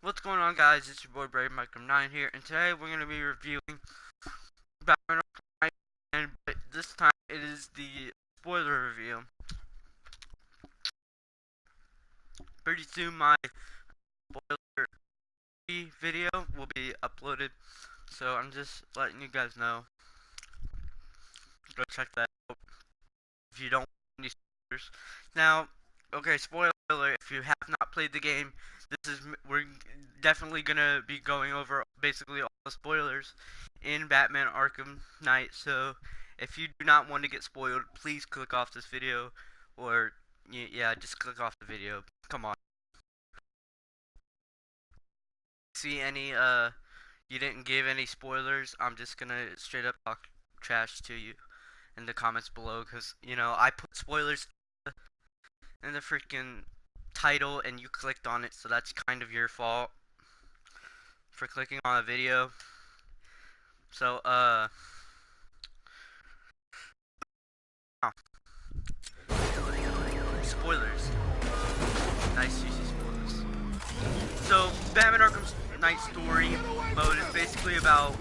What's going on, guys? It's your boy Brave Micro 9 here, and today we're going to be reviewing Batman Arkham Knight, and but this time it is the spoiler review. Pretty soon my spoiler video will be uploaded, so I'm just letting you guys know. Go check that out if you don't want any spoilers. Now, okay, spoiler alert, if you have not played the game, we're definitely gonna be going over basically all the spoilers in Batman Arkham Knight. So if you do not want to get spoiled, please click off this video, or yeah, just click off the video. Come on. See any you didn't give any spoilers, I'm just gonna straight up talk trash to you in the comments below, because I put spoilers in the freaking title and you clicked on it, so that's kind of your fault for clicking on a video. So spoilers. Nice juicy spoilers. So Batman Arkham Knight story mode is basically about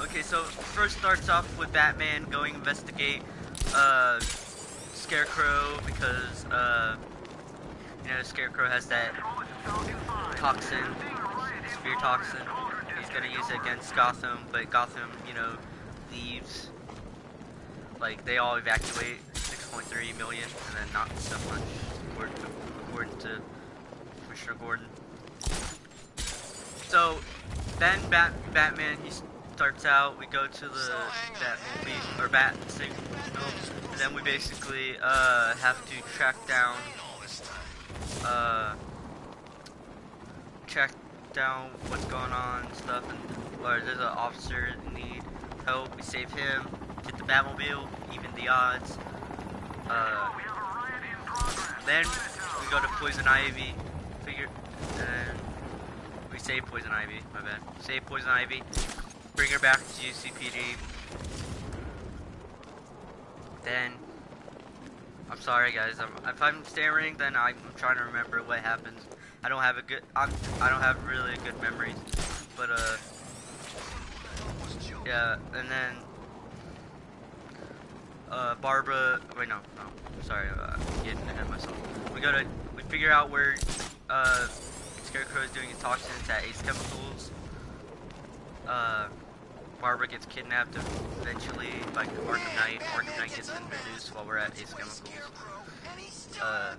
okay, so first starts off with Batman going investigate Scarecrow, because Scarecrow has that toxin, spear toxin. He's gonna use it against Gotham, but Gotham, leaves. Like, they all evacuate, 6.3 million, and then not so much, according to Commissioner Gordon. So, then Batman, he starts out, we go to the Batmobile, or Bat signal, and then we basically, have to track down what's going on and stuff, or there's an officer in need help. We save him, get the Batmobile, even the odds. Then we go to Poison Ivy, and we save Poison Ivy. My bad. Save Poison Ivy, bring her back to UCPD. Then, I'm sorry guys, if I'm stammering, then I'm trying to remember what happens. I don't have really good memories, but yeah, and then Barbara, wait, no, sorry, I'm getting ahead of myself. We figure out where Scarecrow is doing his toxins at Ace Chemicals. Barbara gets kidnapped eventually by Arkham Knight. Arkham Knight gets introduced while we're at Ace Chemicals. I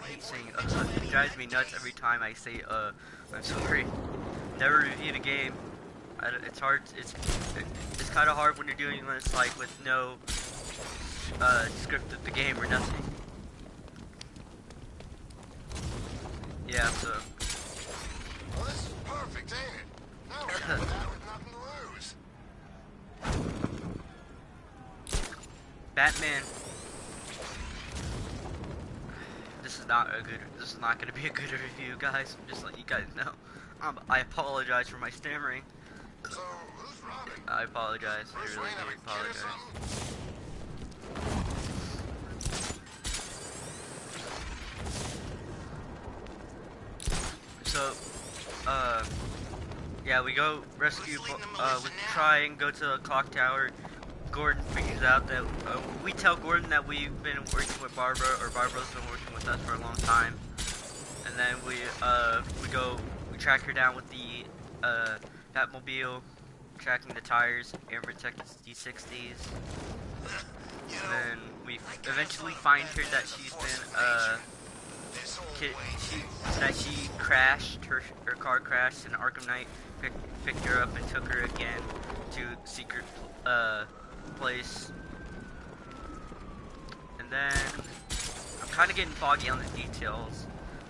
hate saying it drives me nuts every time I say I'm sorry. Never reviewed a game. It's hard. It's kind of hard when you're doing this like with no script of the game or nothing. Yeah. So. Well, this is perfect, ain't it? Now we're gonna die with nothing to lose. Batman. This is not gonna be a good review, guys. I'm just letting you guys know. I apologize for my stammering. So, who's Robin? I apologize. I really do apologize. So, yeah, we go rescue. We try and go to the clock tower. Gordon figures out that we tell Gordon that we've been working with Barbara, or Barbara's been working with us for a long time, and then we track her down with the Batmobile, tracking the tires, air protected D60s. And then we eventually find her that she's been she crashed, her car crashed, and Arkham Knight picked her up and took her again to secret place. And then I'm kind of getting foggy on the details,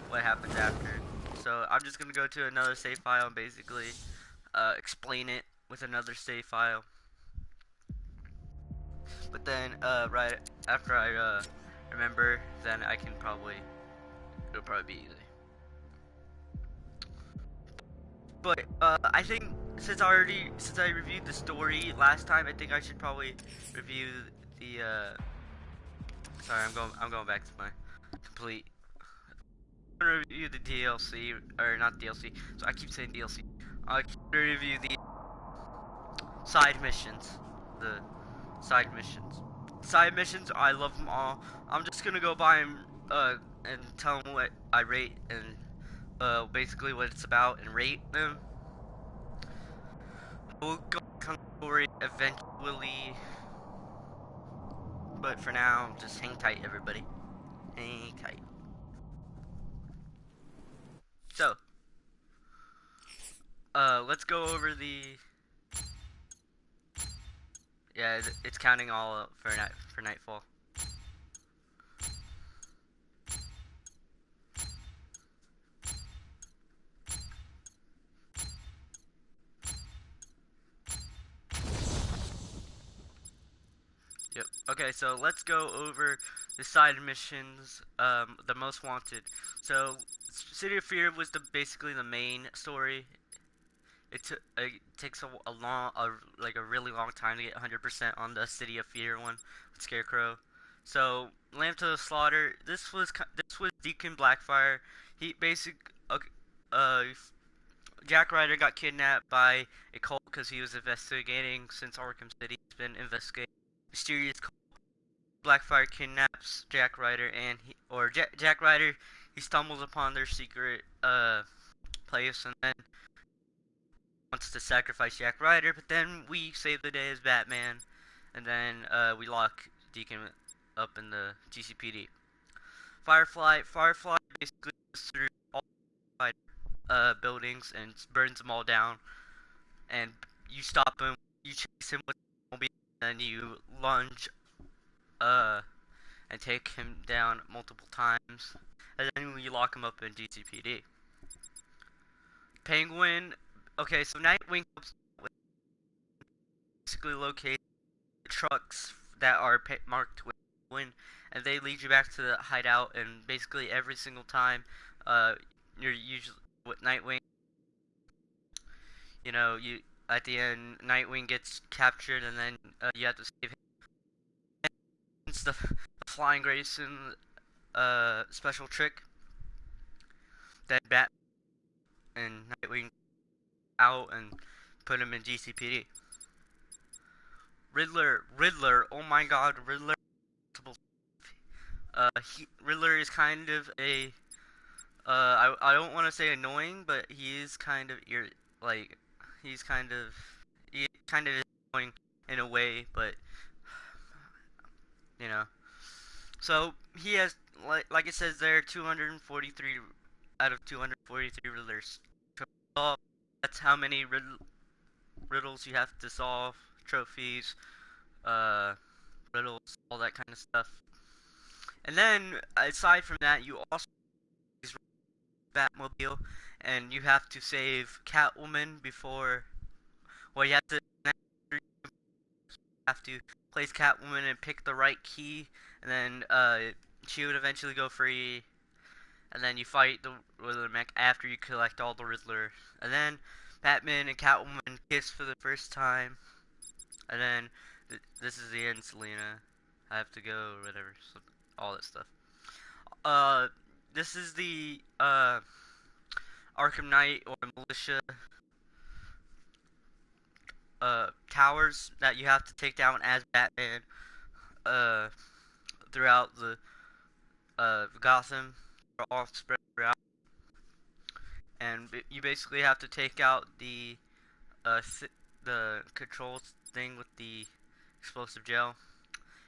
what happens after. So I'm just gonna go to another save file and basically explain it with another save file. But then right after I remember, then it'll probably be easy. But I think since I reviewed the story last time, I think I should probably review the sorry, I'm going back to my complete gonna review the DLC, or not DLC. So I keep saying DLC. I'm gonna review the side missions. The side missions. Side missions, I love them all. I'm just gonna go by and tell them what I rate and basically what it's about and rate them. We'll go on the story eventually, but for now, just hang tight, everybody. Hang tight. So, let's go over the. Yeah, it's counting all up for nightfall. Yep. Okay, so let's go over the side missions. The most wanted. So, City of Fear was basically the main story. It takes like a really long time to get 100% on the City of Fear one with Scarecrow. So, Lamb to the Slaughter. This was Deacon Blackfire. He okay, uh Jack Ryder got kidnapped by a cult because he was investigating since Arkham City has been investigating mysterious cult. Blackfire kidnaps Jack Ryder and Jack Ryder. He stumbles upon their secret place and then wants to sacrifice Jack Ryder. But then we save the day as Batman, and then we lock Deacon up in the GCPD. Firefly basically goes through all buildings and burns them all down, and you stop him, you chase him with the mobile, and then you lunge uh and take him down multiple times, and then you lock him up in GCPD. Penguin. Okay, so Nightwing basically locates trucks that are marked with Penguin, and they lead you back to the hideout. And basically every single time, you're usually with Nightwing. You at the end, Nightwing gets captured, and then you have to save him. It's the Flying Grayson special trick that Bat and Nightwing out and put him in GCPD. Riddler. Oh my God, Riddler. Riddler is kind of a I don't want to say annoying, but he is kind of like he kind of is annoying in a way, but you know. So he has like it says there 243 out of 243 Riddlers. That's how many riddles you have to solve, trophies, uh, riddles, all that kind of stuff. And then aside from that, you also use Batmobile, and you have to save Catwoman before. Well, you have to place Catwoman and pick the right key, and then she would eventually go free. And then you fight the Riddler mech after you collect all the Riddler. And then Batman and Catwoman kiss for the first time. And then this is the end, Selena. I have to go, or whatever. So, all that stuff. Uh, this is the Arkham Knight or Militia towers that you have to take down as Batman uh, throughout the Gotham. They're all spread throughout, and you basically have to take out the control thing with the explosive gel.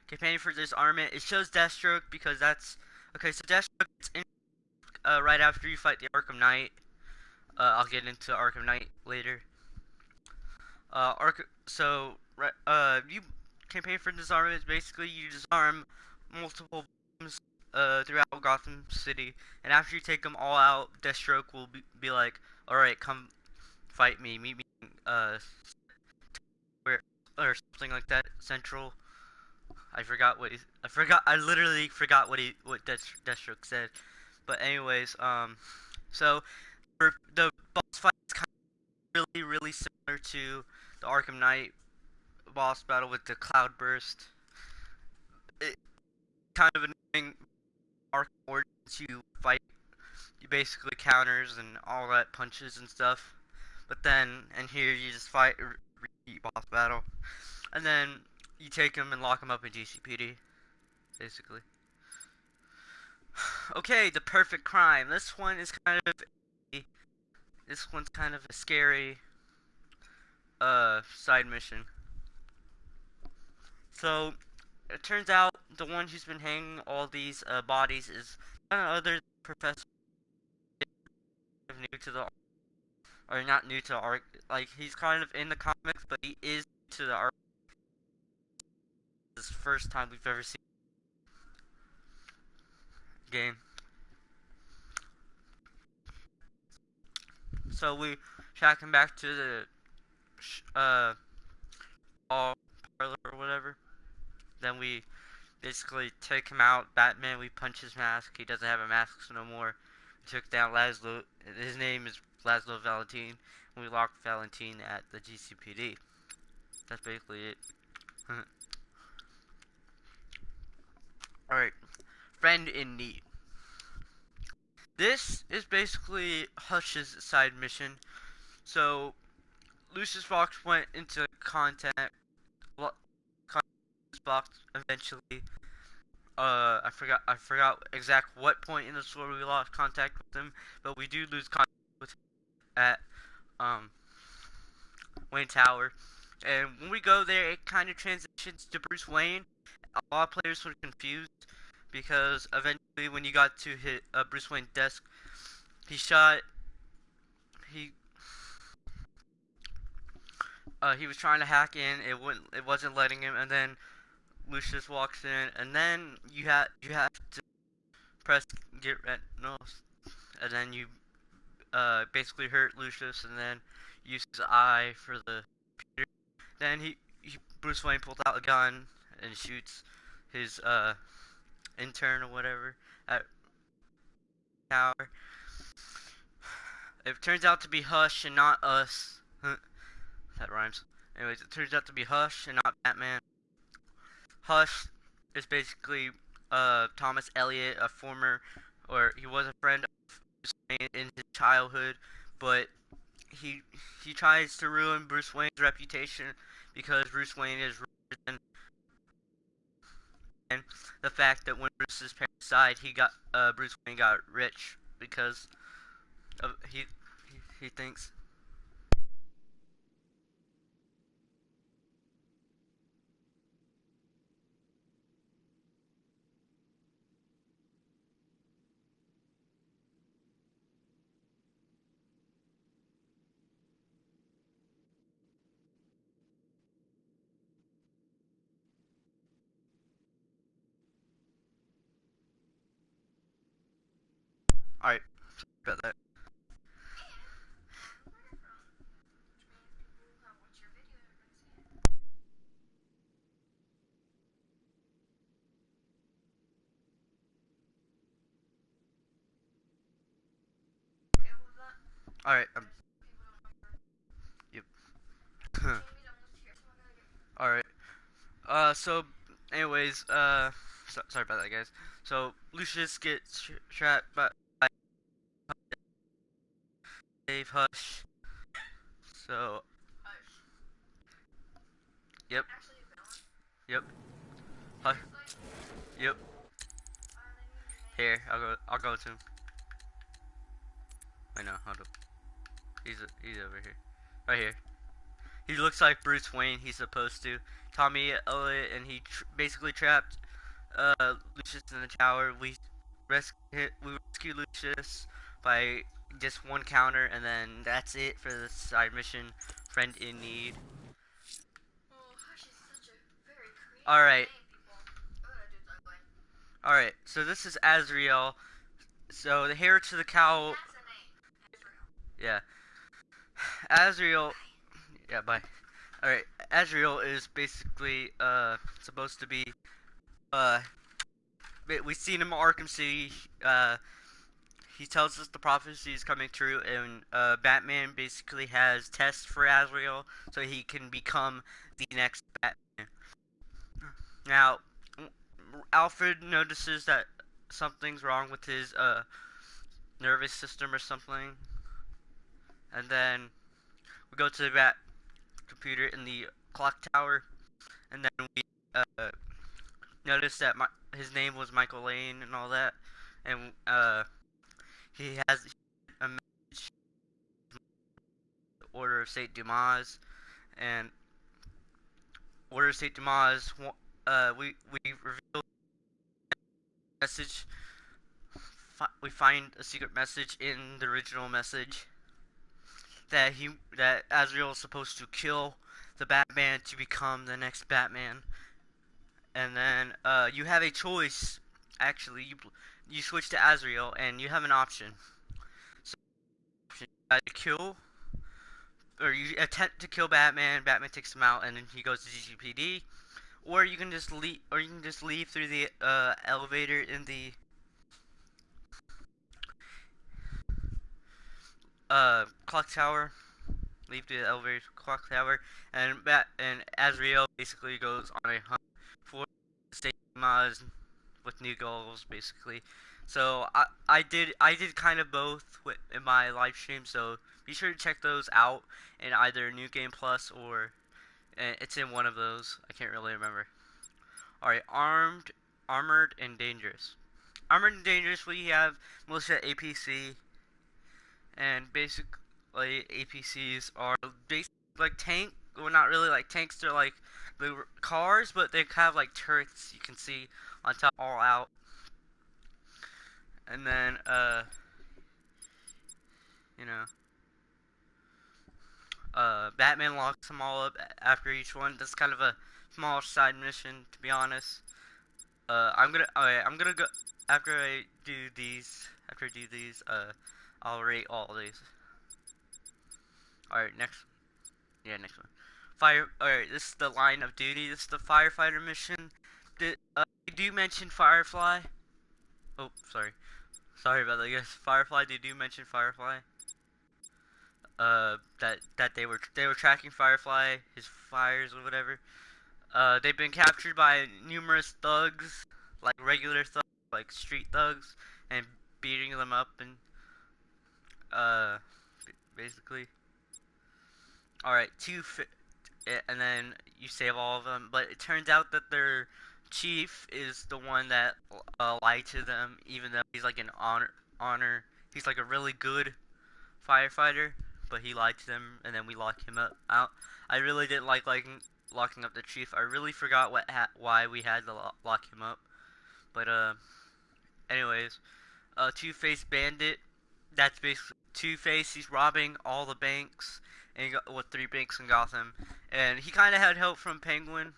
Campaigning for disarmament. It shows Deathstroke because that's okay. So Deathstroke is in right after you fight the Arkham Knight. I'll get into Arkham Knight later. You campaign for disarmament is basically you disarm multiple bombs throughout Gotham City, and after you take them all out, Deathstroke will be like, "All right, come fight me, meet me, where or something like that." Central. I literally forgot what Deathstroke said. But anyways, so the boss fight is kind of really similar to the Arkham Knight boss battle with the cloud burst. It kind of annoying Arkham Origins you fight you basically counters and all that punches and stuff. But then, and here you just fight repeat boss battle, and then you take him and lock him up in GCPD, basically. Okay, the perfect crime. This one's kind of a scary side mission. So it turns out the one who's been hanging all these bodies is none other than Professor, new to the, or not new to the arc. Like, he's kind of in the comics, but he is new to the arc. This is the first time we've ever seen the game. So we track him back to the ball parlor or whatever. Then we basically take him out. Batman, we punch his mask. He doesn't have a mask no more. We took down Laszlo. His name is Laszlo Valentine. And we locked Valentine at the GCPD. That's basically it. Alright. Friend in Need. This is basically Hush's side mission. So, Lucius Fox went into contact. Box eventually. I forgot exact what point in the story we lost contact with him, but we do lose contact with him at Wayne Tower. And when we go there, it kind of transitions to Bruce Wayne. A lot of players were confused because eventually, when you got to hit Bruce Wayne's desk, he shot. He he was trying to hack in. It wasn't letting him, and then Lucius walks in, and then you have to press get red no, and then you basically hurt Lucius, and then use his eye for the computer. Then Bruce Wayne pulls out a gun and shoots his intern or whatever at tower. It turns out to be Hush and not us. That rhymes. Anyways, it turns out to be Hush and not Batman. Hush is basically Thomas Elliot, a former, or he was a friend of Bruce Wayne in his childhood, but he he tries to ruin Bruce Wayne's reputation because Bruce Wayne is richer than, and the fact that when Bruce's parents died, Bruce Wayne got rich because of he thinks. All right, about that. All right, yep. All right. So, anyways, sorry about that, guys. So Lucius gets trapped by Dave Hush. So, yep, yep, Hush, yep. Here, I'll go to him. I know, hold up. He's over here, right here. He looks like Bruce Wayne. He's supposed to. Tommy Elliot, and he basically trapped Lucius in the tower. We rescue Lucius by just one counter, and then that's it for the side mission. Friend in Need. All right, all right. So this is Azrael. So the hair to the cow. Yeah, Azrael. Yeah, bye. All right, Azrael is basically supposed to be uh we've seen him in Arkham City. He tells us the prophecy is coming true, and Batman basically has tests for Azrael so he can become the next Batman. Now, Alfred notices that something's wrong with his nervous system or something. And then we go to that computer in the clock tower, and then we uh, notice that his name was Michael Lane and all that, and he has a message, Order of Saint Dumas, and Order of Saint Dumas. We reveal the message. We find a secret message in the original message that Azrael is supposed to kill the Batman to become the next Batman, and then you have a choice. Actually, you switch to Azrael, and you have an option. So you either kill or you attempt to kill Batman. Batman takes him out, and then he goes to GCPD. Or you can just leave. Or you can just leave through the elevator in the clock tower. Leave the elevator clock tower, and Azrael basically goes on a hunt for state mods with new goals, basically. So I did kind of both in my live stream. So be sure to check those out in either New Game Plus or it's in one of those. I can't really remember. All right, armored, and dangerous. Armored and dangerous. We have militia APC, and basically APCs are basically like tank. Well, not really like tanks. They're like the cars, but they have like turrets you can see on top, all out. And then you know, Batman locks them all up after each one. That's kind of a small side mission, to be honest. I'm gonna go after I do these. After I do these, I'll rate all of these. All right, next. Yeah, next one. Fire. All right, this is the line of duty. This is the firefighter mission. Did you mention Firefly? Oh, sorry. Sorry about that, guys. Firefly. Did you mention Firefly? That they were tracking Firefly, his fires or whatever. They've been captured by numerous thugs, like regular thugs, like street thugs, and beating them up and uh, basically. All right, and then you save all of them. But it turns out that their chief is the one that lied to them, even though he's like an honor. He's like a really good firefighter, but he lied to them, and then we locked him up. I really didn't like locking up the chief. I really forgot why we had to lock him up. But anyways, Two-Face Bandit. That's basically Two-Face. He's robbing all the banks, and with 3 banks in Gotham, and he kind of had help from Penguin.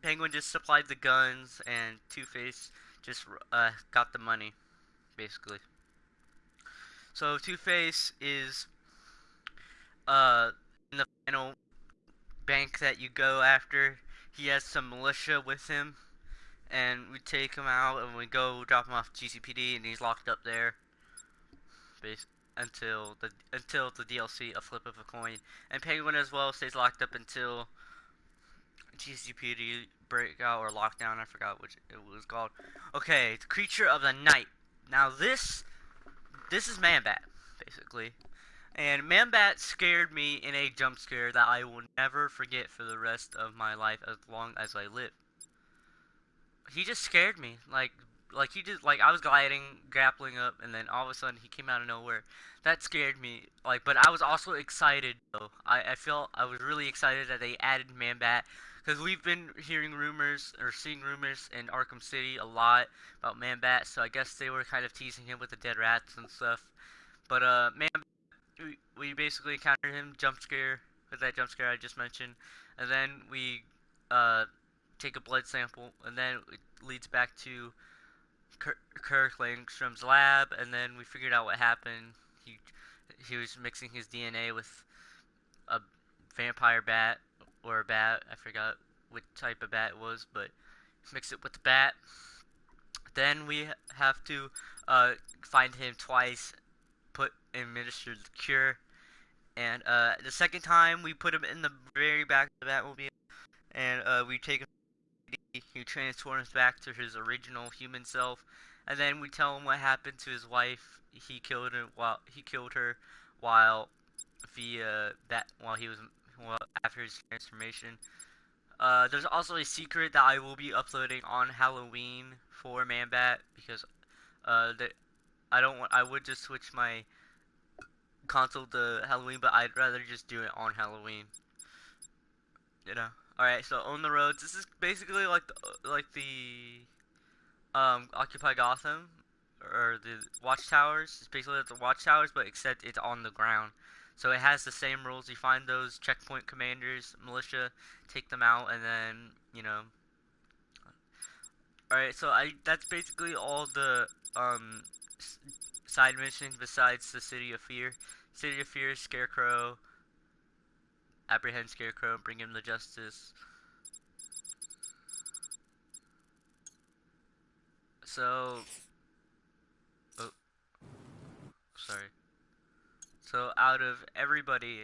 Penguin just supplied the guns, and Two-Face just got the money, basically. So Two-Face is in the final bank that you go after. He has some militia with him, and we take him out and we go drop him off GCPD, and he's locked up there, until the DLC, a flip of a coin. And Penguin as well stays locked up until GCPD breakout or lockdown. I forgot which it was called. Okay, the creature of the night. Now this is Man-Bat, basically. And Man-Bat scared me in a jump scare that I will never forget for the rest of my life as long as I live. He just scared me. Like he just, like, I was grappling up, and then all of a sudden he came out of nowhere. That scared me. Like, but I was also excited though. I was really excited that they added Man-Bat, because we've been hearing rumors or seeing rumors in Arkham City a lot about Man-Bat. So I guess they were kind of teasing him with the dead rats and stuff. But Man-Bat, we basically encountered him, jump scare, with that jump scare I just mentioned, and then we take a blood sample, and then it leads back to Kirk Langstrom's lab, and then we figured out what happened. He was mixing his DNA with a vampire bat, or a bat. I forgot what type of bat it was, but mix it with the bat. Then we have to find him twice, administer the cure, and the second time we put him in the very back of the Batmobile, and we take him. He transforms back to his original human self, and then we tell him what happened to his wife. He killed her while while he was well, after his transformation. There's also a secret that I will be uploading on Halloween for Man Bat because that I would just switch my console to Halloween, but I'd rather just do it on Halloween. You know. All right, so Own the Roads. This is basically like the Occupy Gotham or the Watchtowers. It's basically like the Watchtowers, but except it's on the ground. So it has the same rules. You find those checkpoint commanders, militia, take them out, and then all right. So I that's basically all the um side missions besides the City of Fear. City of Fear, Scarecrow, apprehend Scarecrow, bring him to justice. So, oh, sorry. So out of everybody,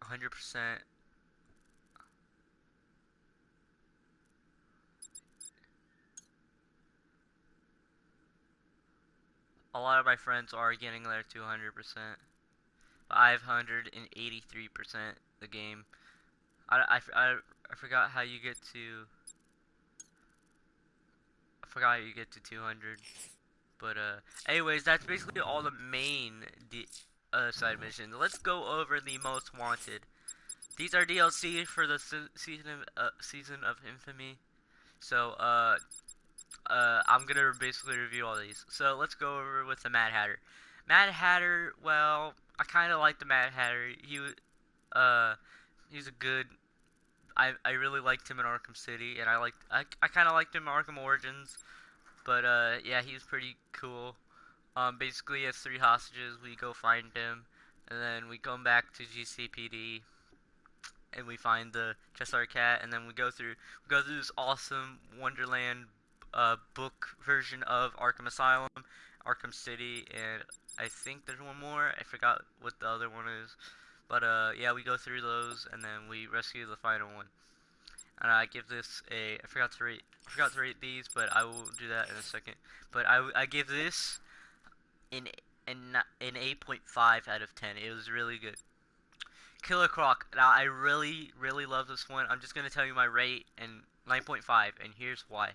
100%. A lot of my friends are getting there to 100%. 583% the game. I forgot how you get to. I forgot how you get to 200. But anyways, that's basically all the main side missions. Let's go over the most wanted. These are DLC for the season of Infamy. So I'm gonna basically review all these. So let's go over with the Mad Hatter. Mad Hatter, well, I kind of like the Mad Hatter. Uh, he's a good. I really liked him in Arkham City, and I kind of liked him in Arkham Origins. But yeah, he's pretty cool. Basically, he has 3 hostages. We go find him, and then we come back to GCPD, and we find the Cheshire Cat, and then we go through this awesome Wonderland book version of Arkham Asylum, Arkham City, and I think there's one more. I forgot what the other one is, but yeah, we go through those, and then we rescue the final one. And I give this a I forgot to rate these, but I will do that in a second. But I give this an an 8.5 out of 10. It was really good. Killer Croc. Now I really love this one. I'm just gonna tell you my rate and 9.5, and here's why.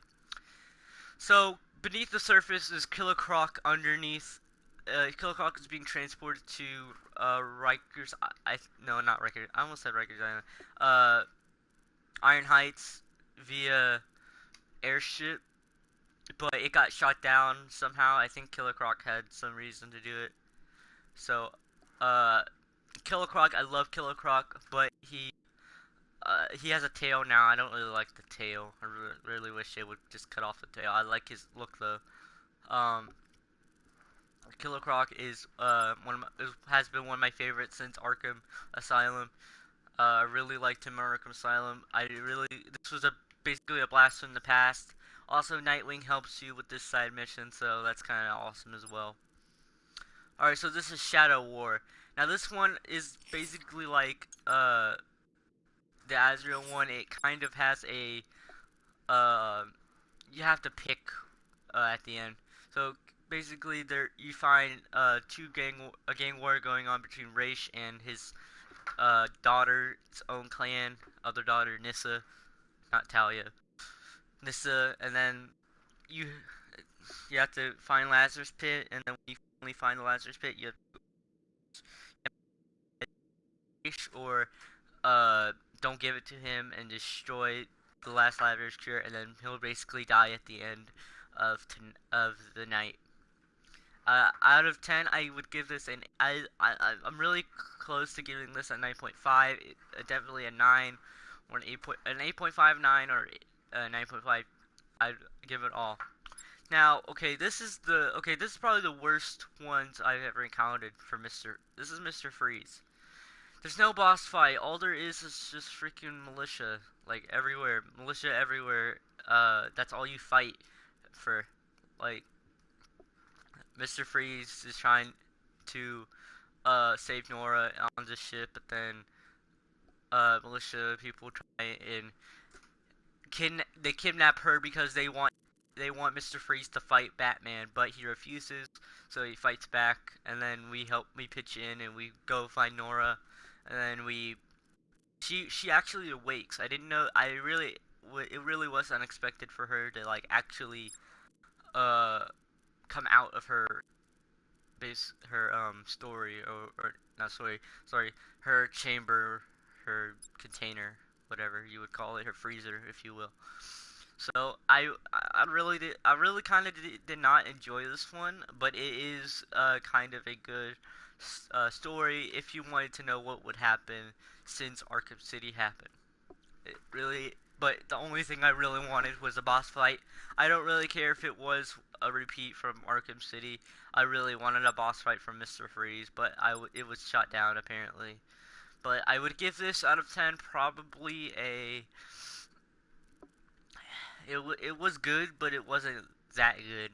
So beneath the surface is Killer Croc. Underneath, Killer Croc is being transported to Rikers. No, not Rikers. I almost said Rikers Island. Iron Heights via airship, but it got shot down somehow. I think Killer Croc had some reason to do it. So, uh, Killer Croc, I love Killer Croc, but he has a tail now. I don't really like the tail. I really wish they would just cut off the tail. I like his look though. Um, Killer Croc is has been one of my favorites since Arkham Asylum. I really liked him in Arkham Asylum. This was basically a blast from the past. Also, Nightwing helps you with this side mission, so that's kind of awesome as well. Alright, so this is Shadow War. Now this one is basically like the Azrael one. It kind of has a you have to pick at the end. So basically, there you find a gang war going on between Raish and his daughter's own clan, other daughter Nissa, not Talia, Nissa, and then you you have to find Lazarus Pit, and then when you finally find the Lazarus Pit, you have to or don't give it to him and destroy the last Lazarus cure, and then he'll basically die at the end of the night. Out of 10, I would give this I'm really close to giving this a 9.5, definitely a 9, or an 8.59 or a 9.5. I'd give it all. Now, okay, this is probably the worst ones I've ever encountered for This is Mr. Freeze. There's no boss fight. All there is just freaking militia, like everywhere, militia everywhere. That's all you fight for, like. Mr. Freeze is trying to save Nora on the ship, but then militia people try and they kidnap her because they want they want Mr. Freeze to fight Batman, but he refuses, so he fights back, and then we pitch in and we go find Nora, and then she actually awakes. I didn't know. It really was unexpected for her to like actually uh come out of her story, or not story, sorry, her chamber, her container, whatever you would call it, her freezer, if you will. So I really kind of did not enjoy this one, but it is kind of a good story if you wanted to know what would happen since Arkham City happened. It really, but the only thing I really wanted was a boss fight. I don't really care if it was a repeat from Arkham City. I really wanted a boss fight from Mr. Freeze, but it was shot down apparently. But I would give this out of 10 probably a it was good, but it wasn't that good.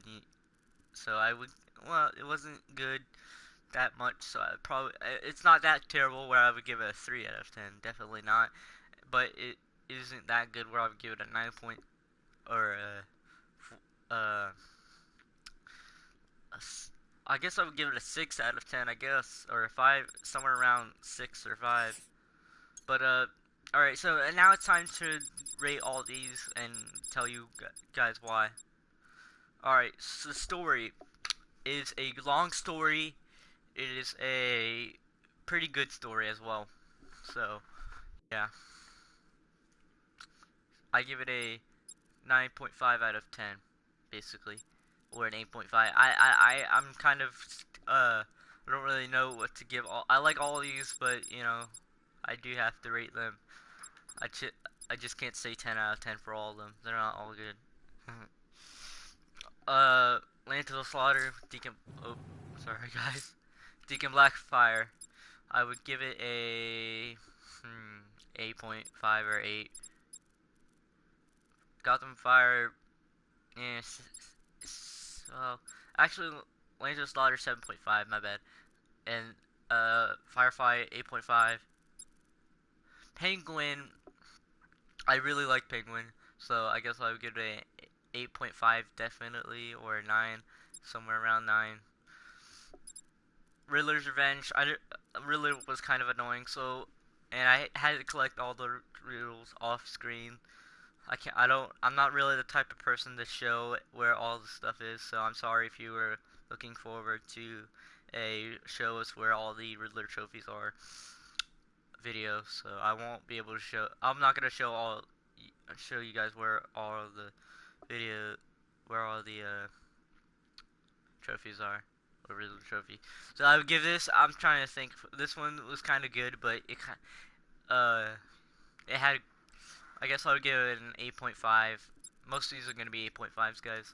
So I would, well, it wasn't good that much. So I probably it's not that terrible where I would give it a 3 out of 10. Definitely not. But it isn't that good where I would give it a 9 point or uh I guess I would give it a 6 out of 10. I guess, or a 5, somewhere around 6 or 5. But alright, so now it's time to rate all these and tell you guys why. Alright, so the story is a long story. It is a pretty good story as well. So, yeah. I give it a 9.5 out of 10, basically. Or an 8.5. I'm kind of, I don't really know what to give all. I like all these, but, you know, I do have to rate them. I, I just can't say 10 out of 10 for all of them. They're not all good. Land to the Slaughter, Deacon, oh, sorry guys. Deacon Blackfire, I would give it a 8.5 or 8. Gotham Fire, yeah, well, actually, Land to the Slaughter 7.5, my bad. And, Firefly 8.5. Penguin, I really like Penguin, so I guess I would give it a 8.5 definitely, or a 9, somewhere around 9. Riddler's Revenge, Riddler was kind of annoying, so, and I had to collect all the riddles off screen. I'm not really the type of person to show where all the stuff is, so I'm sorry if you were looking forward to a show us where all the Riddler trophies are video, so I won't be able to I'm not gonna show you guys where all of the where all the trophies are, or Riddler trophy. So I would give this. I'm trying to think. This one was kind of good, but it had. I guess I would give it an 8.5. Most of these are gonna be 8.5s, guys.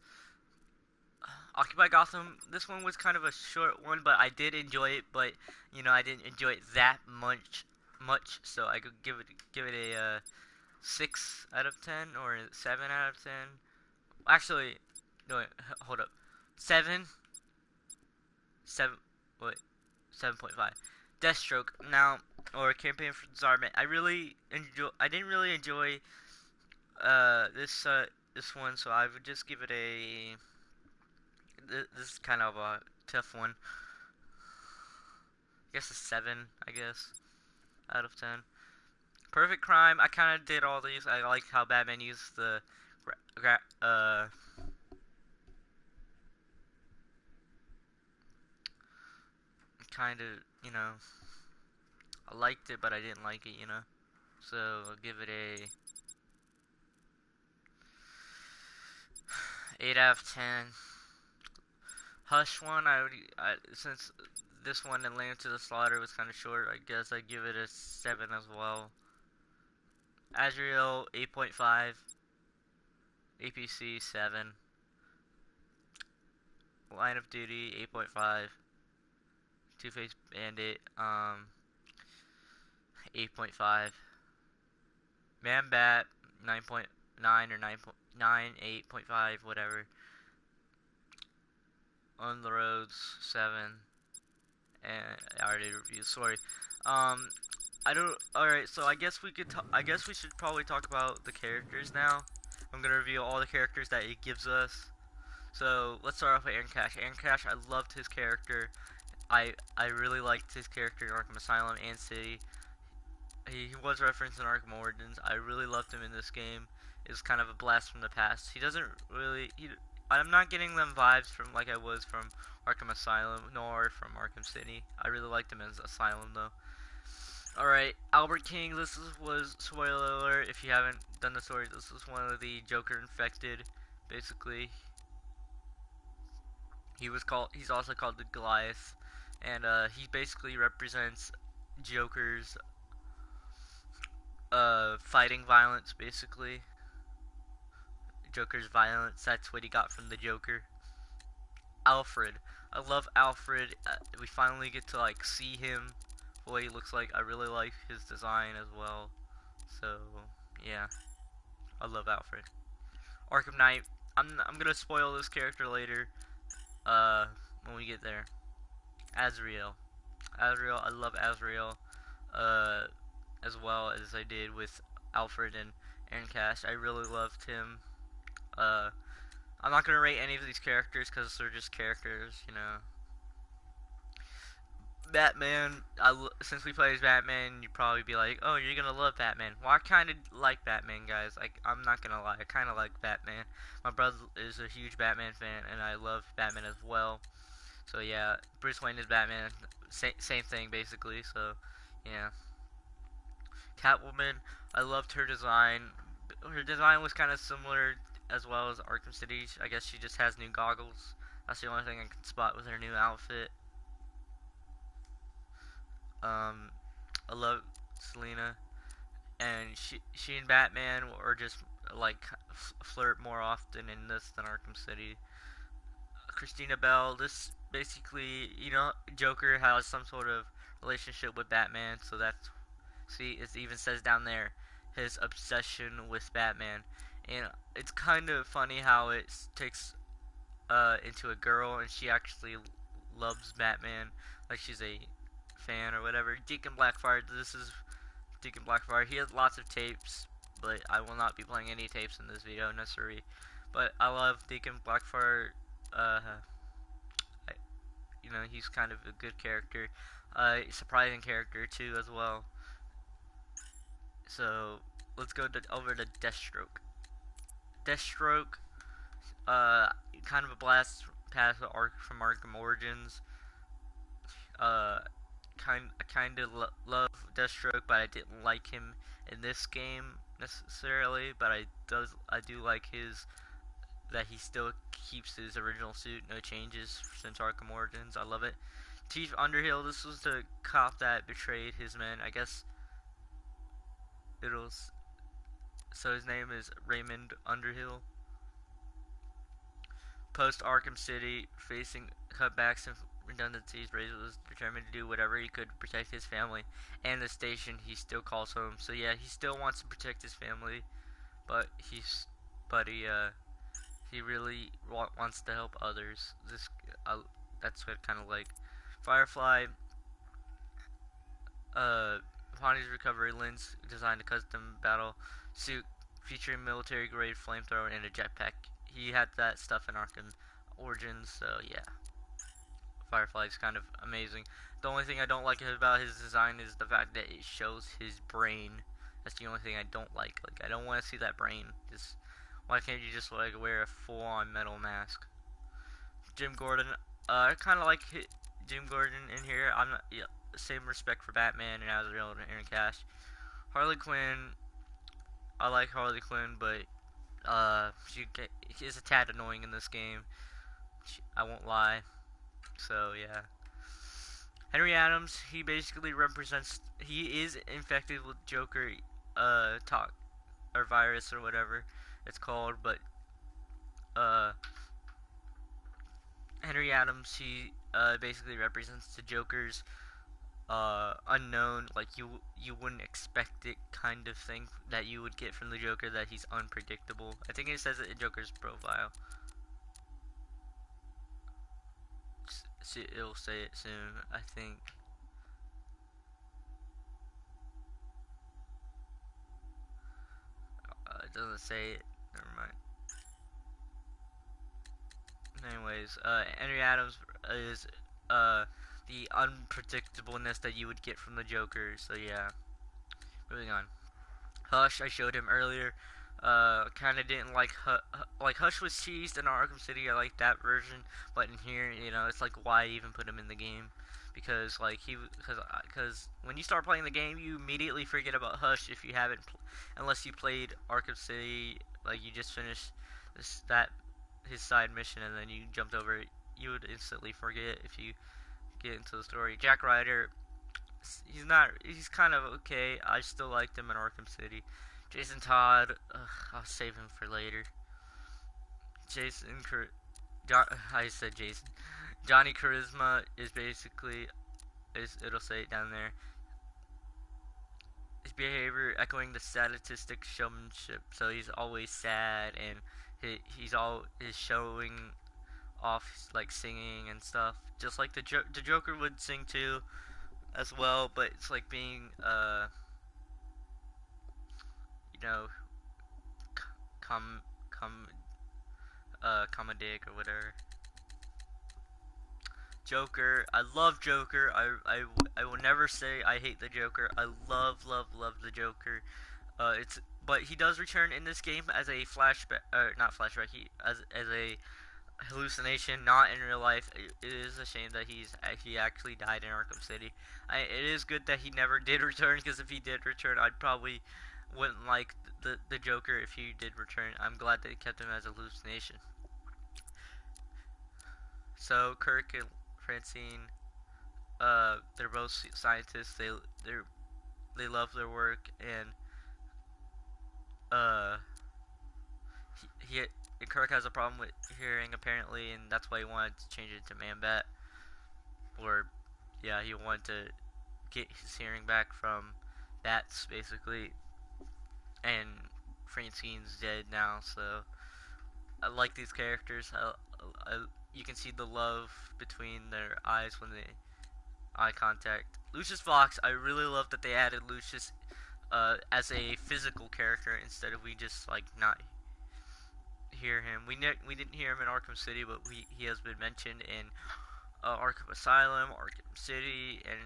Occupy Gotham. This one was kind of a short one, but I did enjoy it. But you know, I didn't enjoy it that much. So I could give it a 6 out of 10 or 7 out of 10. Actually, no, wait, hold up. 7, 7, wait, 7.5. Deathstroke now, or Campaign for Czarman. I didn't really enjoy this one, so I would just give it a. This is kind of a tough one. I guess a 7. I guess out of 10. Perfect Crime. I kind of did all these. I like how Batman used the kind of, you know, I liked it, but I didn't like it, you know. So I'll give it a 8 out of 10. Hush one, since this one and Land to the Slaughter was kind of short, I guess I'd give it a 7 as well. Azrael 8.5. APC 7. Line of Duty 8.5. Two-Face Bandit 8.5. Man Bat 9.9 or 9.9, 8.5, whatever. On the Roads 7. And I already reviewed. Sorry. I don't. All right. So I guess we should probably talk about the characters now. I'm gonna review all the characters that it gives us. So let's start off with Aaron Cash. Aaron Cash, I loved his character. I really liked his character in Arkham Asylum and City. He was referenced in Arkham Origins. I really loved him in this game. It's kind of a blast from the past. He doesn't really. I'm not getting them vibes from like I was from Arkham Asylum, nor from Arkham City. I really liked him as Asylum though. Alright, Albert King, was, spoiler alert, if you haven't done the story, this is one of the Joker infected, basically. He's also called the Goliath, and he basically represents Joker's fighting violence, basically. Joker's violence, that's what he got from the Joker. Alfred, I love Alfred. We finally get to like see him, what he looks like. I really like his design as well. So yeah, I love Alfred. Arkham Knight. I'm gonna spoil this character later. When we get there. Azrael. I love Azrael. Uh, as well as I did with Alfred and Aaron Cash. I really loved him. I'm not gonna rate any of these characters because they're just characters, you know. Batman, since we play as Batman, you'd probably be like, oh, you're gonna love Batman. Well, I kind of like Batman, guys. I'm not gonna lie, I kind of like Batman. My brother is a huge Batman fan, and I love Batman as well. So yeah, Bruce Wayne is Batman, same thing basically. So yeah, Catwoman, I loved her design. Her design was kind of similar as well as Arkham City. I guess she just has new goggles. That's the only thing I can spot with her new outfit. I love Selena, and she and Batman are just like flirt more often in this than Arkham City. Christina Bell, this basically, you know, Joker has some sort of relationship with Batman, so that's, see, it even says down there, his obsession with Batman, and it's kind of funny how it takes into a girl, and she actually loves Batman, like she's a fan or whatever. Deacon Blackfire, this is Deacon Blackfire. He has lots of tapes, but I will not be playing any tapes in this video necessarily. But I love Deacon Blackfire. You know, he's kind of a good character, surprising character too as well. So let's go over to Deathstroke. Deathstroke, kind of a blast past from Arkham Origins. I kind of love Deathstroke, but I didn't like him in this game necessarily. But I do like that he still keeps his original suit, no changes since Arkham Origins. I love it. Chief Underhill, this was the cop that betrayed his men. I guess so his name is Raymond Underhill. Post Arkham City, facing cutbacks and redundancies, Razor was determined to do whatever he could to protect his family and the station he still calls home. So yeah, he still wants to protect his family, but he really wants to help others. That's what kind of like Firefly. Upon his recovery, Lynn's designed a custom battle suit featuring military grade flamethrower and a jetpack. He had that stuff in Arkham Origins, so yeah. Firefly's kind of amazing. The only thing I don't like about his design is the fact that it shows his brain. That's the only thing I don't like. Like, I don't want to see that brain. Just, why can't you just like wear a full-on metal mask? Jim Gordon, I kind of like Jim Gordon in here. I'm not, yeah, same respect for Batman and Azrael and Aaron Cash. Harley Quinn, I like Harley Quinn, but she is a tad annoying in this game. I won't lie. So yeah. Henry Adams, he basically represents. He is infected with Joker, talk or virus or whatever it's called, but Henry Adams, he basically represents the Joker's unknown, like you wouldn't expect it kind of thing that you would get from the Joker, that he's unpredictable. I think it says it in Joker's profile. It'll say it soon, I think. It doesn't say it. Never mind. Anyways, Henry Adams is the unpredictableness that you would get from the Joker. So yeah, moving on. Hush, I showed him earlier. Kind of didn't like like Hush was cheesed in Arkham City. I like that version, but in here, you know, it's like why even put him in the game? Because like because when you start playing the game, you immediately forget about Hush if you haven't, unless you played Arkham City, like you just finished that his side mission and then you jumped over it. You would instantly forget if you get into the story. Jack Ryder, he's kind of okay. I still liked him in Arkham City. Jason Todd, I'll save him for later. Jason, I said Jason. Johnny Charisma is basically, it'll say it down there. His behavior echoing the statistic showmanship. So he's always sad and he's all is showing off like singing and stuff. Just like the Joker would sing too, as well. But it's like being you know, com com comedic or whatever. Joker, I love Joker. I will never say I hate the Joker. I love the Joker. It's but he does return in this game as a flashback, not flashback. He as a hallucination, not in real life. It is a shame that he actually died in Arkham City. It is good that he never did return, because if he did return, I'd probably wouldn't like the Joker if he did return. I'm glad they kept him as a hallucination. So Kirk and Francine, they're both scientists. They love their work, and uh, he Kirk has a problem with hearing apparently, and that's why he wanted to change it to Man Bat. Or, yeah, he wanted to get his hearing back from bats basically, and Francine's dead now, so I like these characters. You can see the love between their eyes when they eye contact. Lucius Fox, I really love that they added Lucius as a physical character instead of we just like not hear him. We didn't hear him in Arkham City, but he has been mentioned in Arkham Asylum, Arkham City, and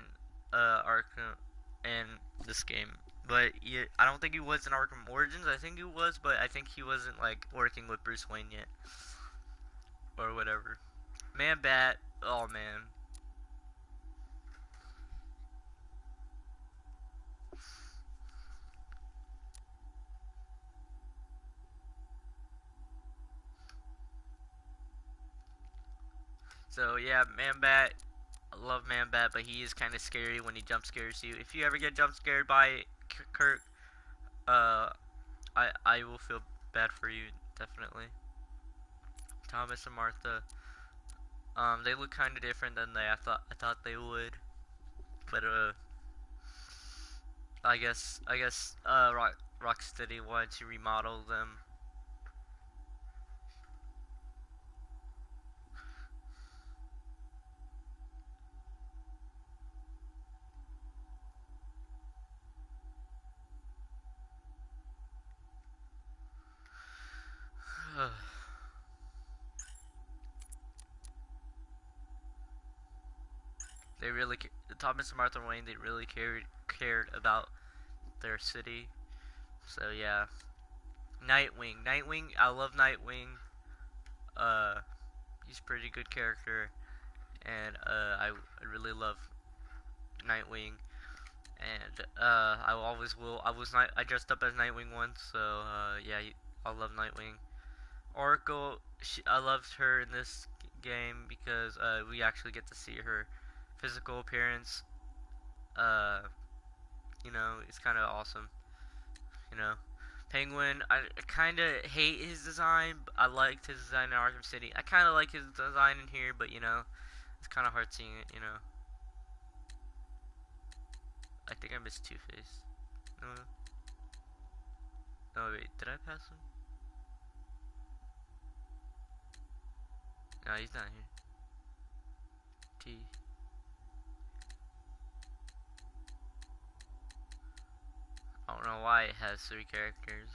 Arkham and this game. But I don't think he was in Arkham Origins. I think he was, but I think he wasn't like working with Bruce Wayne yet, or whatever. Man Bat, oh man. So yeah, Man Bat. I love Man Bat, but he is kind of scary when he jump scares you. If you ever get jump scared by Kirk, uh, I will feel bad for you, definitely. Thomas and Martha, they look kind of different than I thought they would, but Rocksteady wanted to remodel them. They really, Thomas and Martha Wayne, they really cared about their city. So yeah, Nightwing, I love Nightwing. Uh, he's a pretty good character, and I really love Nightwing, and I always will. I dressed up as Nightwing once, so yeah, I love Nightwing. Oracle, I loved her in this game because we actually get to see her physical appearance. Uh, you know, it's kind of awesome. You know, Penguin, I kind of hate his design. But I liked his design in Arkham City. I kind of like his design in here, but you know, it's kind of hard seeing it. You know, I think I missed Two Face. No, no, wait, did I pass him? No, he's not here. T. I don't know why it has 3 characters.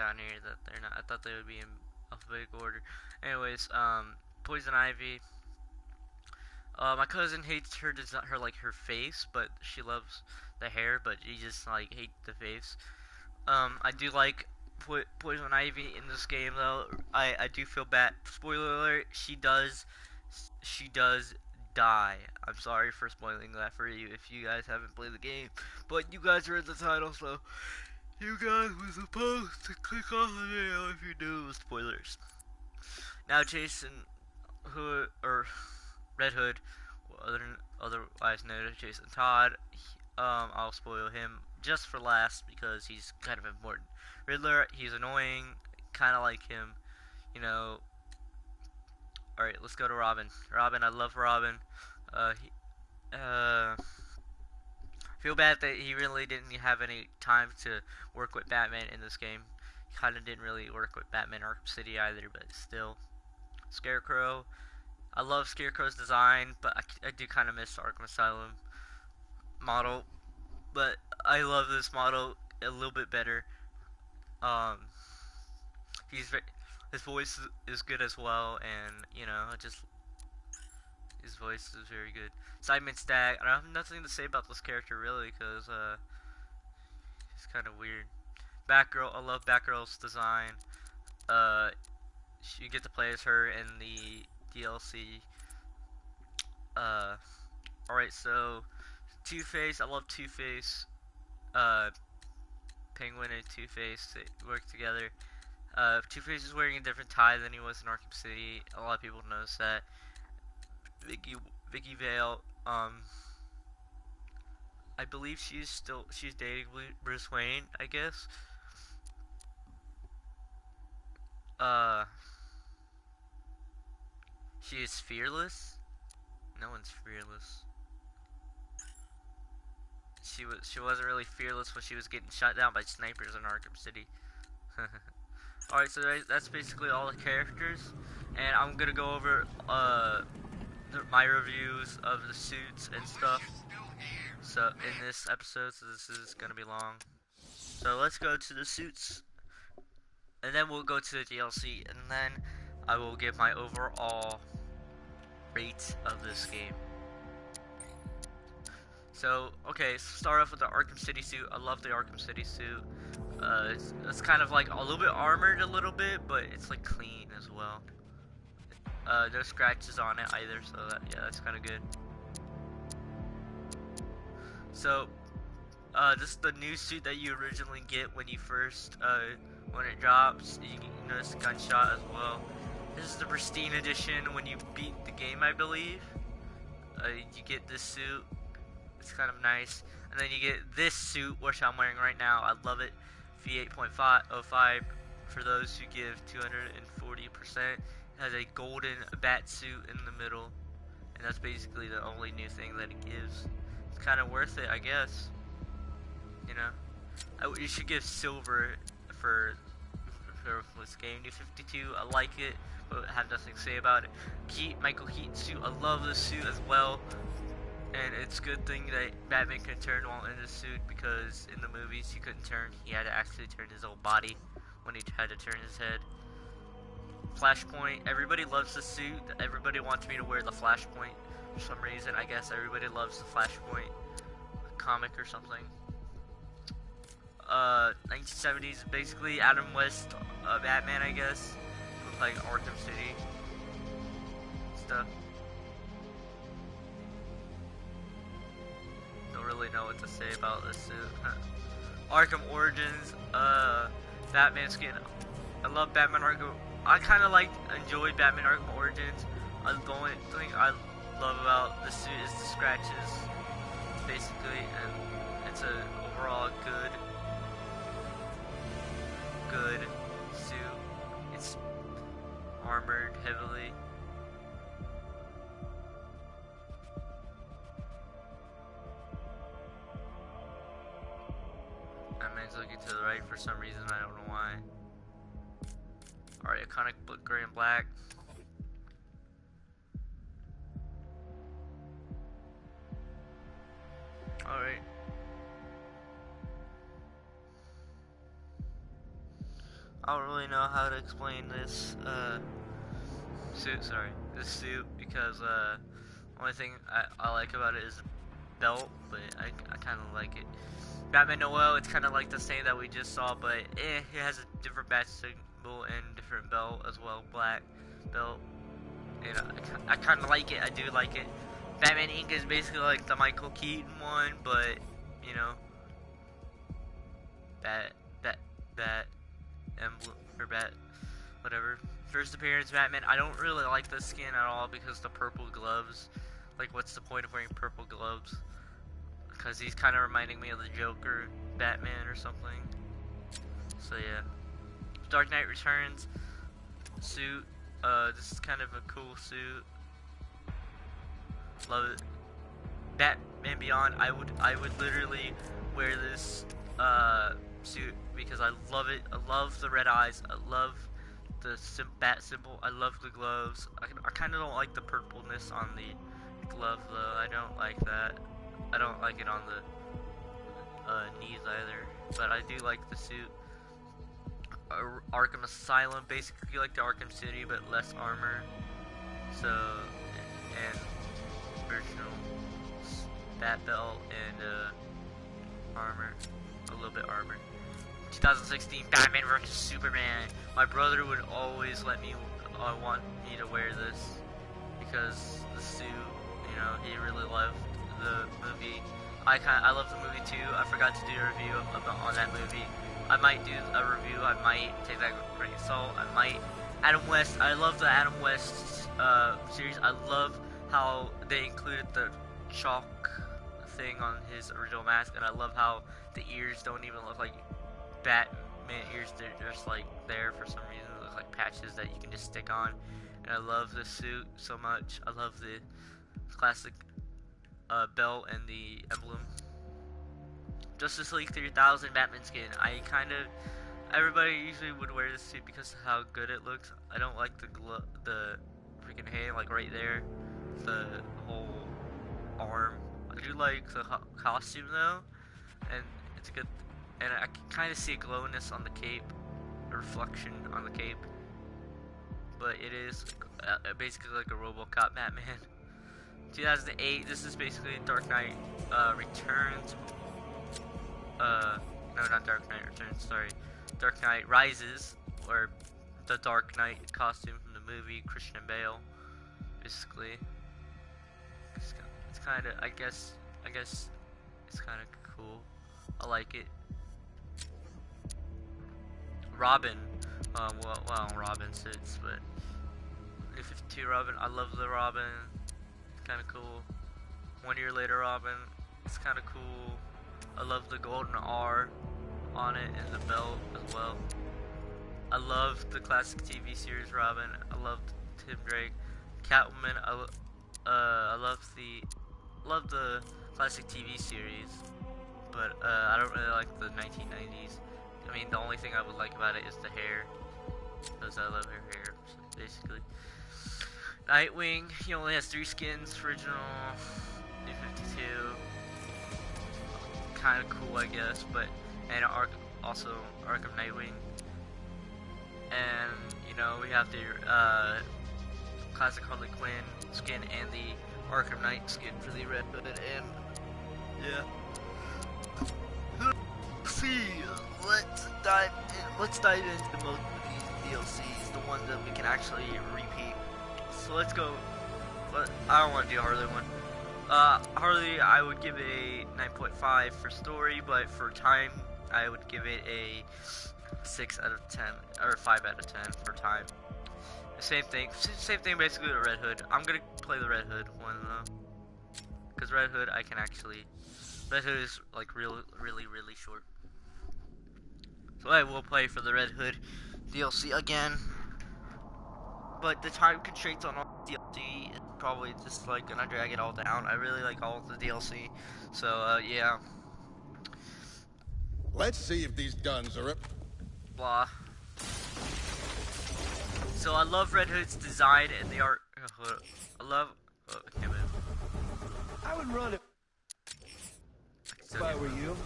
down here that they're not. I thought they would be in alphabetical order. Anyways, Poison Ivy. My cousin hates her design, her face, but she loves the hair, but she just like hates the face. I do like Poison Ivy in this game though. I do feel bad. Spoiler alert: she does die. I'm sorry for spoiling that for you if you guys haven't played the game, but you guys read the title, so you guys were supposed to click on the video if you knew spoilers. Now Jason Hood or Red Hood, otherwise known as Jason Todd. I'll spoil him just for last because he's kind of important. Riddler, he's annoying, kind of like him, you know. All right, let's go to Robin. Robin, I love Robin. Feel bad that he really didn't have any time to work with Batman in this game. He kind of didn't really work with Batman Arkham City either, but still. Scarecrow, I love Scarecrow's design, but I do kind of miss the Arkham Asylum model. But I love this model a little bit better. Um, his voice is good as well, and you know, just his voice is very good. Simon Stagg, I have nothing to say about this character really, because he's kind of weird. Batgirl, I love Batgirl's design. You get to play as her in the DLC. Alright, so Two-Face, I love Two-Face. Penguin and Two-Face, they work together. Two-Face is wearing a different tie than he was in Arkham City. A lot of people notice that. Vicky Vale, I believe she's dating Bruce Wayne, I guess. She is fearless. No one's fearless. She wasn't really fearless when she was getting shot down by snipers in Arkham City. Alright, so that's basically all the characters, and I'm gonna go over my reviews of the suits and stuff. So in this episode, so this is gonna be long. So let's go to the suits, and then we'll go to the DLC, and then I will give my overall rate of this game. So, okay, start off with the Arkham City suit. I love the Arkham City suit. It's kind of like a little bit armored a little bit, but it's like clean as well. No scratches on it either, so yeah, that's kind of good. So, this is the new suit that you originally get when you first, when it drops. You notice the gunshot as well. This is the Pristine Edition when you beat the game, I believe. You get this suit. It's kind of nice. And then you get this suit, which I'm wearing right now. I love it. V8.05 for those who give 240%. It has a golden bat suit in the middle. And that's basically the only new thing that it gives. It's kind of worth it, I guess. You know? You should give silver for this game. New 52, I like it, but I have nothing to say about it. Michael Keaton suit, I love this suit as well. And it's a good thing that Batman can turn while in this suit, because in the movies he couldn't turn. He had to actually turn his whole body when he had to turn his head. Flashpoint, everybody loves the suit. Everybody wants me to wear the Flashpoint for some reason. I guess everybody loves the Flashpoint comic or something. 1970s, basically Adam West Batman, I guess, with like Arkham City stuff. Don't really know what to say about this suit. Arkham Origins, Batman skin. I love Batman Arkham. I kind of enjoyed Batman Arkham Origins. The only thing I love about the suit is the scratches, basically, and it's a overall good suit. It's armored heavily. That man's looking to the right for some reason, I don't know why. Alright, iconic book gray and black. Alright. I don't really know how to explain this suit. Sorry, this suit because only thing I like about it is the belt, but I kind of like it. Batman Noel, it's kind of like the same that we just saw, but it has a different bat symbol and different belt as well, black belt. And I kind of like it. I do like it. Batman Inc. is basically like the Michael Keaton one, but you know, that that emblem or bat whatever. First appearance Batman. I don't really like the skin at all because the purple gloves. Like, what's the point of wearing purple gloves? Because he's kind of reminding me of the Joker, Batman, or something. So yeah. Dark Knight Returns suit. This is kind of a cool suit. Love it. Batman Beyond. I would literally wear this suit because I love it. I love the red eyes. I love the bat symbol. I love the gloves. I kind of don't like the purpleness on the glove though. I don't like that. I don't like it on the knees either. But I do like the suit. Arkham Asylum, basically like the Arkham City, but less armor. So, and original bat belt and armor, a little bit armor. 2016 Batman vs Superman. My brother would always let me want me to wear this because the suit, you know, he really loved the movie. I love the movie too. I forgot to do a review on that movie. I might do a review. I might take that with a grain of salt. I might. Adam West. I love the Adam West series. I love how they included the chalk thing on his original mask, and I love how the ears don't even look like Batman ears. They're just like there for some reason. They look like patches that you can just stick on. And I love the suit so much. I love the classic belt and the emblem. Justice League 3000 Batman skin. Everybody usually would wear this suit because of how good it looks. I don't like the freaking hand, like right there, the whole arm. I do like the costume though, and it's good. And I can kind of see a glowiness on the cape, a reflection on the cape. But it is basically like a RoboCop Batman. 2008. This is basically Dark Knight Returns. No, not Dark Knight Returns, sorry. Dark Knight Rises, or the Dark Knight costume from the movie, Christian Bale, basically. It's kind of, I guess it's kind of cool. I like it. Robin, well, Robin suits, but New 52 Robin, I love the Robin. It's kind of cool. 1 year later Robin, it's kind of cool. I love the golden R on it and the belt as well. I love the classic TV series Robin. I love Tim Drake. Catwoman. I love the classic TV series, but I don't really like the 1990s. I mean, the only thing I would like about it is the hair, because I love her hair, basically. Nightwing. He only has 3 skins. Original, New 52. Kind of cool, I guess, but and also Arkham Nightwing, and you know we have the classic Harley Quinn skin and the Arkham Knight skin for the Red Hood, and yeah. See, let's dive into most of these DLCs, the ones that we can actually repeat. So let's go. I don't want to do a Harley one. Harley, I would give it a 9.5 for story, but for time, I would give it a 6 out of 10, or 5 out of 10 for time. Same thing basically with Red Hood. I'm gonna play the Red Hood one though, because Red Hood Red Hood is like really short. So I will play for the Red Hood DLC again. But the time constraints on all the DLC is probably just like gonna drag it all down. I really like all of the DLC, so yeah. Let's see if these guns are up. Blah. So I love Red Hood's design and the art. I love. Okay, man. I would run it if I were you.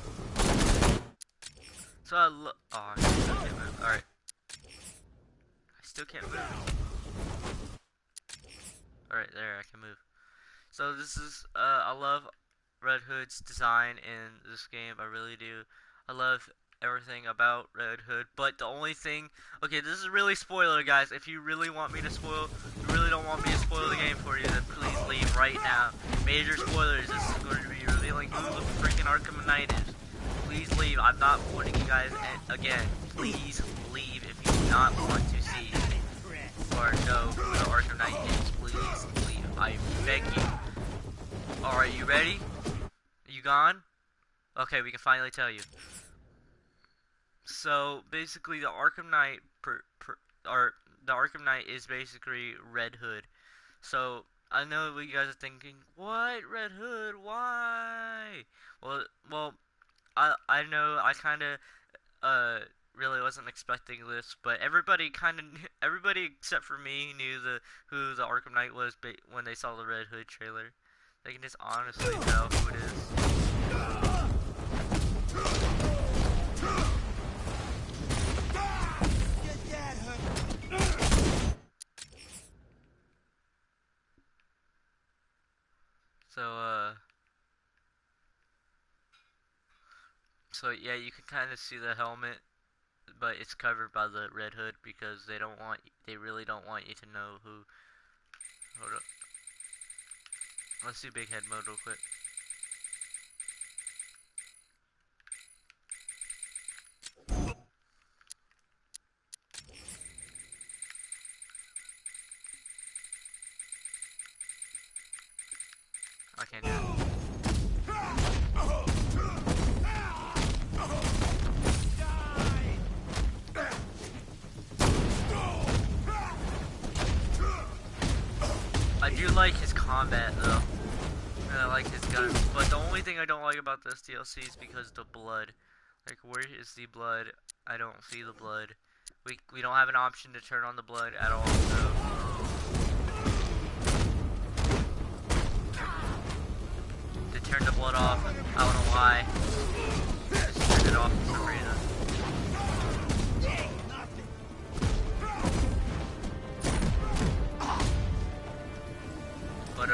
So I love. Oh, okay, man. All right. still can't move. Alright, there, I can move. So this is, I love Red Hood's design in this game, I really do. I love everything about Red Hood, but the only thing, okay, this is really spoiler, guys. If you really want me to spoil, if you really don't want me to spoil the game for you, then please leave right now. Major spoilers, this is going to be revealing who the freaking Arkham Knight is. Please leave, I'm not warning you guys again. Please leave if you do not want to see or know who the Arkham Knight is. Please leave, I beg you. Alright, you ready? You gone? Okay, we can finally tell you. So basically, the Arkham Knight, the Arkham Knight is basically Red Hood. So I know what you guys are thinking. What, Red Hood? Why? Well, I know I kind of really wasn't expecting this, but everybody everybody except for me knew who the Arkham Knight was when they saw the Red Hood trailer. They can just honestly tell who it is. So yeah, you can kind of see the helmet, but it's covered by the Red Hood because they really don't want you to know who. Hold up. Let's do big head mode real quick. I can't do it. I do like his combat though. And I like his guns. But the only thing I don't like about this DLC is because the blood. Like, where is the blood? I don't see the blood. We don't have an option to turn on the blood at all, so. To turn the blood off, I don't know why. I just turned it off for some reason. But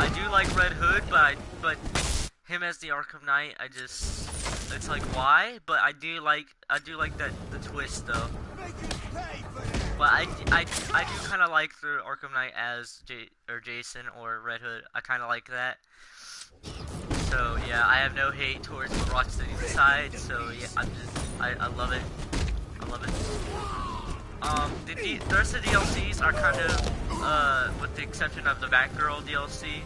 I do like Red Hood, but him as the Arkham Knight, it's like why? But I do like that the twist though. But I do kind of like the Arkham Knight as Jason or Red Hood. I kind of like that. So yeah, I have no hate towards the Rocksteady side. So yeah, I love it. I love it. The rest of the DLCs are kind of, with the exception of the Batgirl DLC,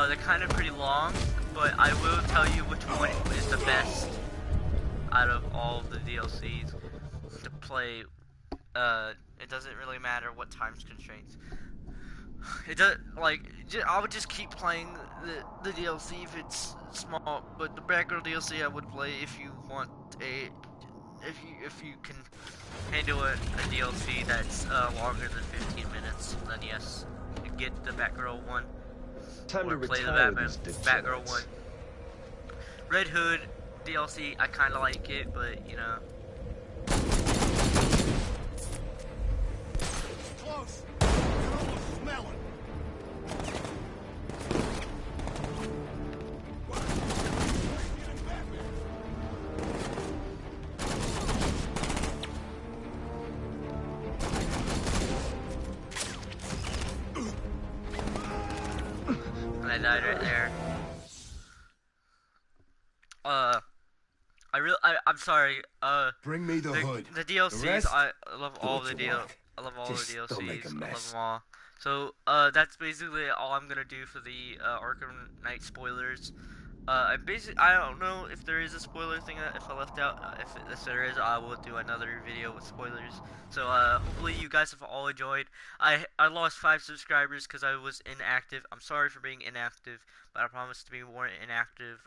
they're kind of pretty long, but I will tell you which one is the best out of all of the DLCs to play. It doesn't really matter what time's constraints. It does, like, I would just keep playing the DLC if it's small, but the Batgirl DLC I would play if you want if you can handle a DLC that's longer than 15 minutes, then yes, you get the Batgirl one. Time or to play the retire Batgirl one. Red Hood DLC, I kind of like it, but you know. Close. I can almost smell it. I died right there. I'm sorry. Bring me the hood. The DLCs, The rest, I love all do the what you want. I love all Just the don't make a DLCs. I love mess. them all. So that's basically all I'm gonna do for the Arkham Knight spoilers. I don't know if there is a spoiler thing that if I left out. If there is, I will do another video with spoilers. So hopefully you guys have all enjoyed. I lost 5 subscribers because I was inactive. I'm sorry for being inactive, but I promise to be more inactive.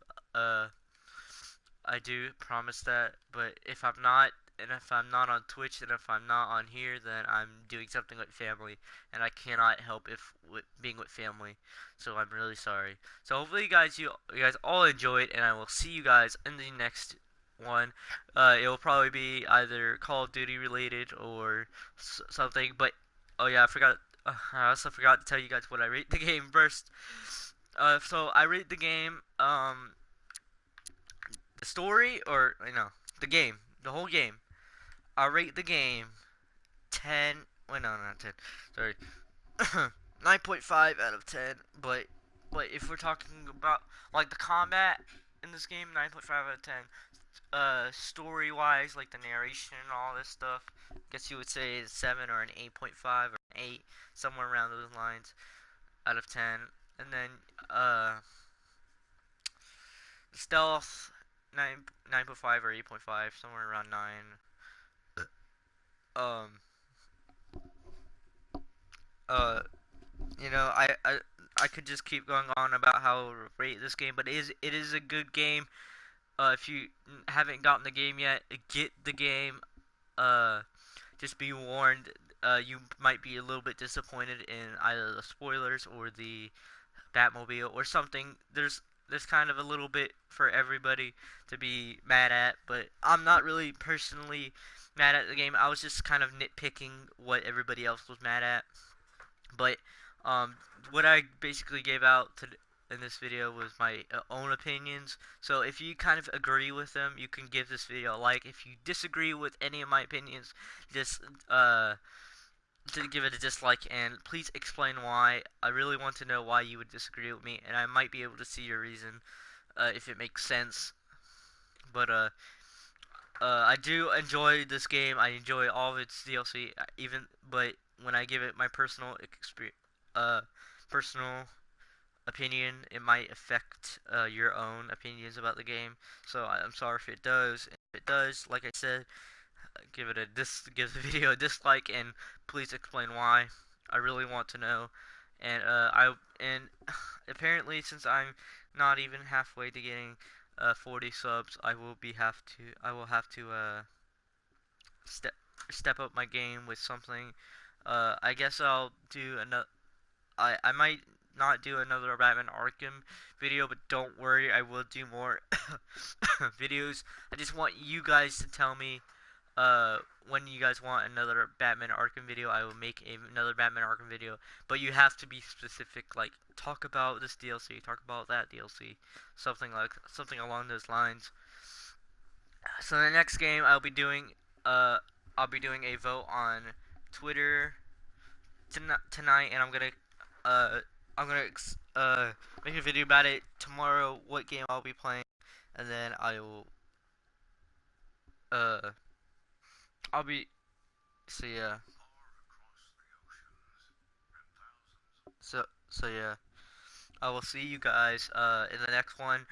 I do promise that. But if I'm not, and if I'm not on Twitch, and if I'm not on here, then I'm doing something with family, and I cannot help being with family. So I'm really sorry. So hopefully you guys all enjoyed, and I will see you guys in the next one. It will probably be either Call of Duty related or something. But oh yeah, I forgot. I also forgot to tell you guys what I rate the game first. So I rate the game, the story, or the game, the whole game. I rate the game 10. Wait, no, not 10. Sorry, 9.5 out of 10. But if we're talking about like the combat in this game, 9.5 out of 10. Story wise, like the narration and all this stuff, I guess you would say it's 7 or an 8.5 or an 8, somewhere around those lines out of 10. And then stealth, 9.5 or 8.5, somewhere around 9. Um, uh, I could just keep going on about how I rate this game, but it is a good game. If you haven't gotten the game yet, get the game. Uh, just be warned. You might be a little bit disappointed in either the spoilers or the Batmobile or something. There's kind of a little bit for everybody to be mad at, but I'm not really personally mad at the game. I was just kind of nitpicking what everybody else was mad at. But what I basically gave out in this video was my own opinions. So if you kind of agree with them, you can give this video a like. If you disagree with any of my opinions, just to give it a dislike, and please explain why. I really want to know why you would disagree with me, and I might be able to see your reason if it makes sense. But I do enjoy this game. I enjoy all of its DLC. But when I give it my personal opinion, it might affect your own opinions about the game. So I'm sorry if it does. If it does, like I said, give the video a dislike, and please explain why. I really want to know. And apparently, since I'm not even halfway to getting 40 subs, I will have to step step up my game with something. I guess I'll do another. I might not do another Batman Arkham video, but don't worry, I will do more videos. I just want you guys to tell me when you guys want another Batman Arkham video. I will make another Batman Arkham video, but you have to be specific, like talk about this DLC, talk about that DLC, something along those lines. So the next game uh I'll be doing a vote on Twitter tonight, and uh I'm gonna make a video about it tomorrow. What game I'll be playing, and then uh I'll be so yeah. So yeah, I will see you guys in the next one.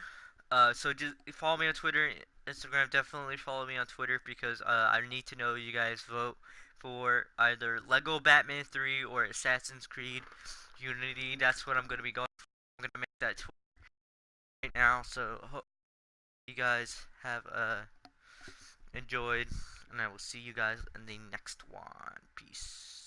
So just follow me on Twitter, Instagram. Definitely follow me on Twitter because I need to know you guys vote for either Lego Batman 3 or Assassin's Creed Unity. That's what I'm gonna be going for. I'm gonna make that tweet right now. So hope you guys have enjoyed, and I will see you guys in the next one. Peace.